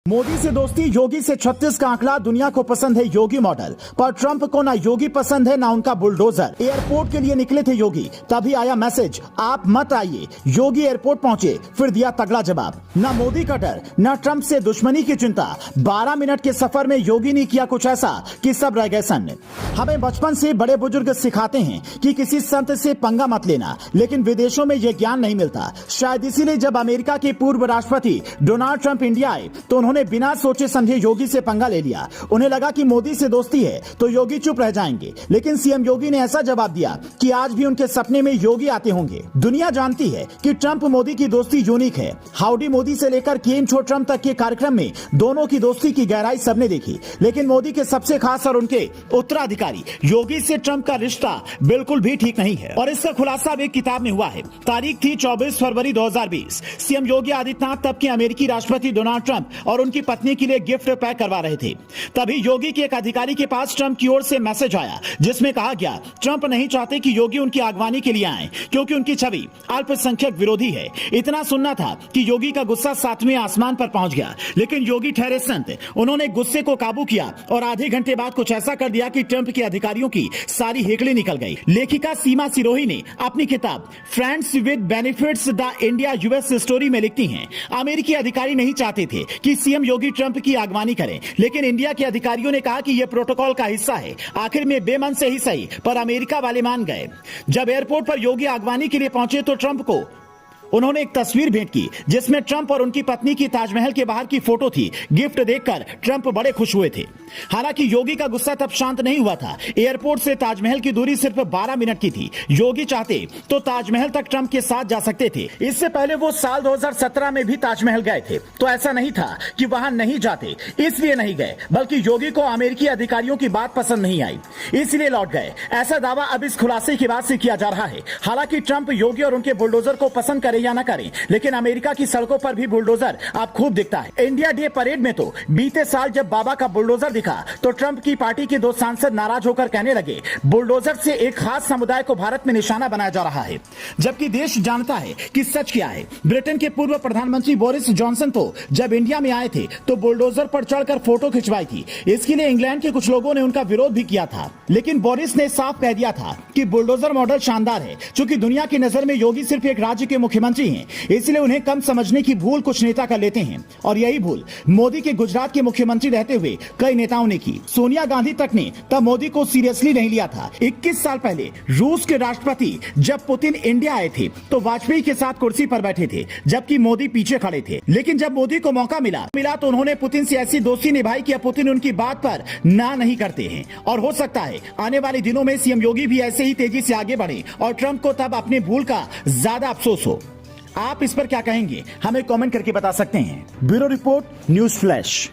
मोदी से दोस्ती, योगी से 36 का आंकड़ा। दुनिया को पसंद है योगी मॉडल, पर ट्रंप को ना योगी पसंद है ना उनका बुलडोजर। एयरपोर्ट के लिए निकले थे योगी, तभी आया मैसेज, आप मत आइए। योगी एयरपोर्ट पहुंचे, फिर दिया तगड़ा जवाब। ना मोदी कटर, ना ट्रंप से दुश्मनी की चिंता। 12 मिनट के सफर में योगी ने किया कुछ ऐसा कि सब रह गए सन्न। हमें बचपन से बड़े बुजुर्ग सिखाते हैं कि किसी संत से पंगा मत लेना, लेकिन विदेशों में यह ज्ञान नहीं मिलता। शायद इसीलिए जब अमेरिका के पूर्व राष्ट्रपति डोनाल्ड ट्रंप इंडिया आए तो उन्होंने बिना सोचे समझे योगी से पंगा ले लिया। उन्हें लगा कि मोदी से दोस्ती है तो योगी चुप रह जाएंगे, लेकिन सीएम योगी ने ऐसा जवाब दिया कि आज भी उनके सपने में योगी आते होंगे। दुनिया जानती है कि ट्रंप मोदी की दोस्ती यूनिक है। हाउडी मोदी से लेकर केम छो ट्रंप तक के कार्यक्रम में दोनों की दोस्ती की गहराई सबने देखी, लेकिन मोदी के सबसे खास और उनके उत्तराधिकारी योगी से ट्रंप का रिश्ता बिल्कुल भी ठीक नहीं है। और इसका खुलासा अब एक किताब में हुआ है। तारीख थी 24 फरवरी 2020। सीएम योगी आदित्यनाथ तब के अमेरिकी राष्ट्रपति डोनाल्ड ट्रंप और उनकी पत्नी के लिए गिफ्ट पैक करवा रहे थे। तभी योगी के एक अधिकारी के पास ट्रंप की ओर से मैसेज आया, जिसमें कहा गया ट्रंप नहीं चाहते कि योगी उनकी अगवानी के लिए आए, क्योंकि उनकी छवि अल्पसंख्यक विरोधी है। इतना सुनना था कि योगी का गुस्सा 7वें आसमान पर पहुंच गया, लेकिन योगी ठहरे संत। उन्होंने गुस्से को काबू किया और आधे घंटे बाद कुछ ऐसा कर दिया कि ट्रंप के अधिकारियों की सारी हेकड़ी निकल गई। लेखिका सीमा सिरोही ने अपनी किताब friends with benefits the India US story में लिखती हैं, अमेरिकी अधिकारी नहीं चाहते थे कि सीएम योगी ट्रंप की अगवानी करें, लेकिन इंडिया के अधिकारियों ने कहा कि यह प्रोटोकॉल का हिस्सा है। आखिर में बेमन से ही सही, पर अमेरिका वाले मान गए। जब एयरपोर्ट पर योगी अगवानी के लिए पहुंचे तो ट्रंप को उन्होंने एक तस्वीर भेंट की, जिसमें ट्रंप और उनकी पत्नी की ताजमहल के बाहर की फोटो थी। गिफ्ट देखकर ट्रंप बड़े खुश हुए थे। हालांकि योगी का गुस्सा तब शांत नहीं हुआ था। एयरपोर्ट से ताजमहल की दूरी सिर्फ 12 मिनट की थी। योगी चाहते तो ताजमहल तक ट्रंप के साथ जा सकते थे। इससे पहले वो साल 2017 में भी ताजमहल गए थे, तो ऐसा नहीं था कि वहां नहीं जाते इसलिए नहीं गए, बल्कि योगी को अमेरिकी अधिकारियों की बात पसंद नहीं आई, इसलिए लौट गए। ऐसा दावा अब इस खुलासे के बाद से किया जा रहा है। हालांकि ट्रंप योगी और उनके बुलडोजर को पसंद करे या न करें, लेकिन अमेरिका की सड़कों पर भी बुलडोजर अब खूब दिखता है। इंडिया डे परेड में तो बीते साल जब बाबा का बुलडोजर दिखा तो ट्रंप की पार्टी के 2 सांसद नाराज होकर कहने लगे, बुलडोजर से एक खास समुदाय को भारत में निशाना बनाया जा रहा है, जबकि देश जानता है कि सच क्या है। ब्रिटेन के पूर्व प्रधानमंत्री बोरिस जॉनसन तो जब इंडिया में आए थे तो बुलडोजर पर चढ़कर फोटो खिंचवाई थी। इसके लिए इंग्लैंड के कुछ लोगों ने उनका विरोध भी किया था, लेकिन बोरिस ने साफ कह दिया था कि बुलडोजर मॉडल शानदार है। चूंकि दुनिया की नजर में योगी सिर्फ एक राज्य के मुख्यमंत्री हैं, इसलिए उन्हें कम समझने की भूल कुछ नेता कर लेते हैं, और यही भूल मोदी के गुजरात के मुख्यमंत्री रहते हुए कई नेताओं ने की। सोनिया गांधी तक ने तब मोदी को सीरियसली नहीं लिया था। 21 साल पहले रूस के राष्ट्रपति जब पुतिन इंडिया आए थे तो वाजपेयी के साथ कुर्सी पर बैठे थे, जबकि मोदी पीछे खड़े थे। लेकिन जब मोदी को मौका मिला तो उन्होंने पुतिन से ऐसी दोस्ती निभाई कि पुतिन उनकी बात पर ना नहीं करते हैं। और हो सकता है आने वाले दिनों में सीएम योगी भी ऐसे ही तेजी से आगे बढ़े और ट्रंप को तब अपने भूल का ज्यादा अफसोस हो। आप इस पर क्या कहेंगे, हमें कमेंट करके बता सकते हैं। Bureau report, news flash.